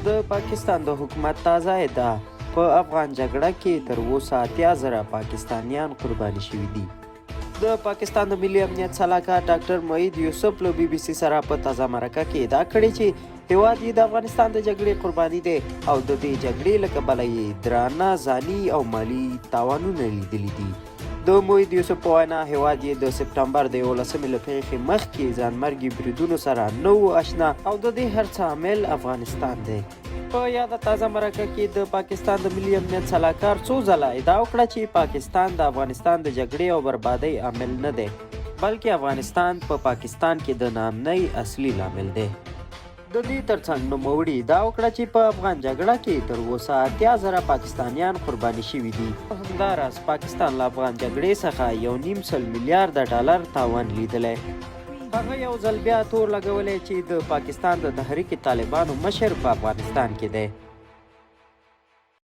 د پاکستان د حکومت تازه ادعا په افغان جګړه کې تر اوسه 80,000 پاکستانیان قرباني شوي دي. د پاکستان د ملي امنیت سلاکار ډاکټر معید یوسف له BBC سره په تازه مرکه کې ادعا کړې چې هیواد یې د افغانستان د جګړې قرباني دی او د دې جګړې له کبله یې درانه ځاني او مالي تاوانونه لیدلي دي. د معید یوسف په وینا هیواد یې د سپټمبر د 11مې له پیښې مخکې ځانمرګي بریدونو سره نه و اشنا او د دې هر څه عامل افغانستان دی. په یاده تازه مرکه کې د پاکستان د ملي امنیت سلاکار څو ځله ادعا وکړه چې پاکستان د افغانستان د جګړې او بربادۍ عامل نه دی بلکې افغانستان په پاکستان کې د ناامنۍ اصلي لامل دی. د دې ترڅنګ نوموړي ادعا وکړه چې په افغان جګړه کې تر اوسه 80,000 پاکستانیان قرباني شوي دي. همداراز پاکستان له افغان جګړې څخه 1.5 میلیارډ ډالر تاوان لیدلی. هغه یو ځل بیا تور لګولی چې د پاکستان د تحریک طالبانو مشر په افغانستان کې دی.